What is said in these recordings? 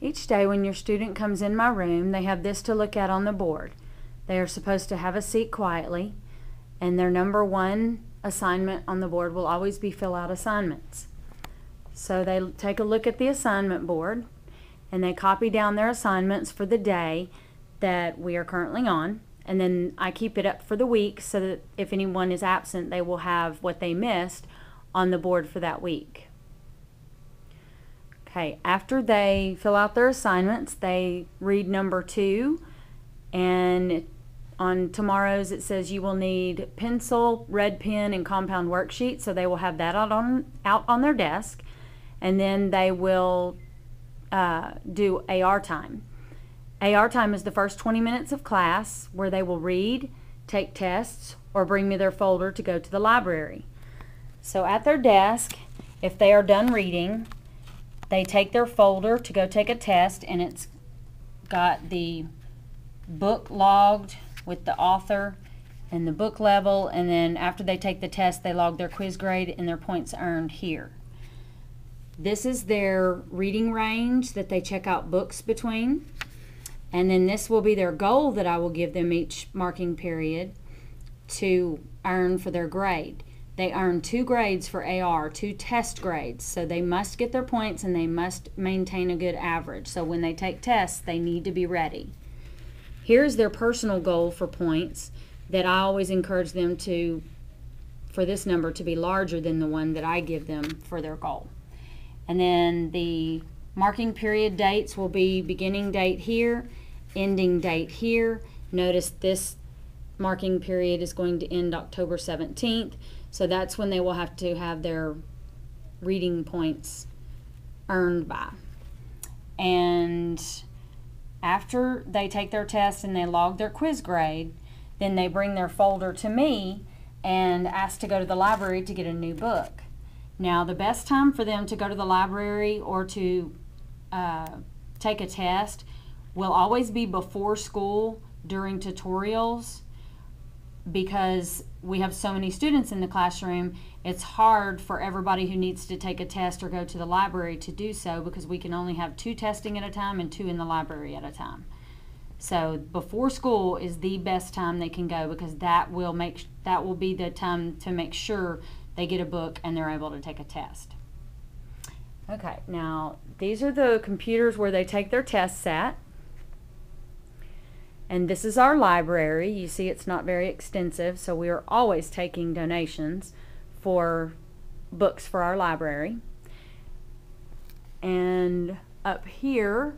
Each day when your student comes in my room, they have this to look at on the board. They are supposed to have a seat quietly, and their number one assignment on the board will always be fill out assignments. So they take a look at the assignment board and they copy down their assignments for the day that we are currently on, and then I keep it up for the week so that if anyone is absent, they will have what they missed on the board for that week. Okay, after they fill out their assignments, they read number 2, and on tomorrow's it says you will need pencil, red pen, and compound worksheet, so they will have that out on their desk, and then they will do AR time. AR time is the first 20 minutes of class where they will read, take tests, or bring me their folder to go to the library. So at their desk, if they are done reading, they take their folder to go take a test, and it's got the book logged with the author and the book level, and then after they take the test, they log their quiz grade and their points earned here. This is their reading range that they check out books between, and then this will be their goal that I will give them each marking period to earn for their grade. They earn 2 grades for AR, 2 test grades, so they must get their points and they must maintain a good average. So when they take tests, they need to be ready. Here's their personal goal for points that I always encourage them to, for this number to be larger than the one that I give them for their goal. And then the marking period dates will be beginning date here, ending date here. Notice this marking period is going to end October 17th. So that's when they will have to have their reading points earned by. And after they take their test and they log their quiz grade, then they bring their folder to me and ask to go to the library to get a new book. Now, the best time for them to go to the library or to take a test will always be before school during tutorials, because we have so many students in the classroom. It's hard for everybody who needs to take a test or go to the library to do so, because we can only have 2 testing at a time and 2 in the library at a time. So before school is the best time they can go, because that will be the time to make sure they get a book and they're able to take a test. Okay, now these are the computers where they take their tests at. And this is our library. You see it's not very extensive, so we are always taking donations for books for our library. And up here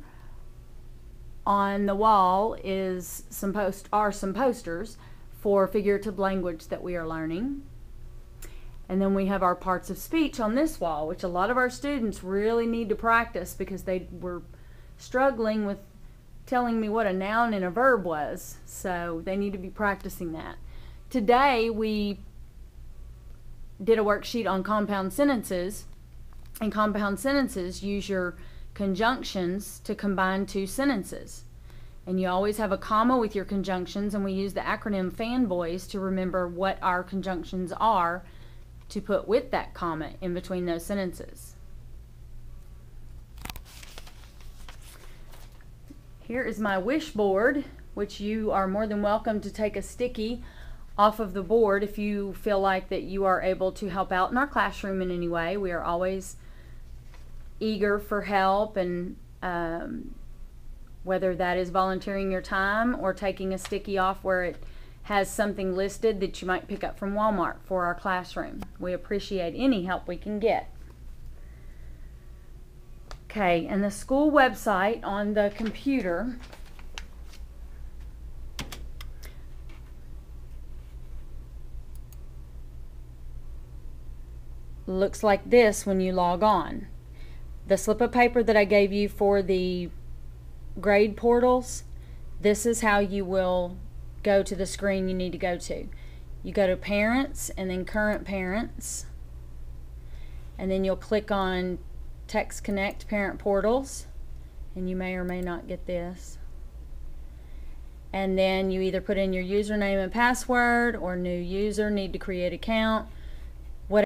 on the wall is some posters for figurative language that we are learning. And then we have our parts of speech on this wall, which a lot of our students really need to practice because they were struggling with telling me what a noun and a verb was, so they need to be practicing that. Today we did a worksheet on compound sentences, and compound sentences use your conjunctions to combine 2 sentences. And you always have a comma with your conjunctions, and we use the acronym FANBOYS to remember what our conjunctions are to put with that comma in between those sentences. Here is my wish board, which you are more than welcome to take a sticky off of the board if you feel like that you are able to help out in our classroom in any way. We are always eager for help, and whether that is volunteering your time or taking a sticky off where it has something listed that you might pick up from Walmart for our classroom. We appreciate any help we can get. Okay, and the school website on the computer looks like this when you log on. The slip of paper that I gave you for the grade portals, this is how you will go to the screen you need to go to. You go to Parents and then Current Parents, and then you'll click on Text Connect Parent Portals, and you may or may not get this. And then you either put in your username and password, or new user, need to create account,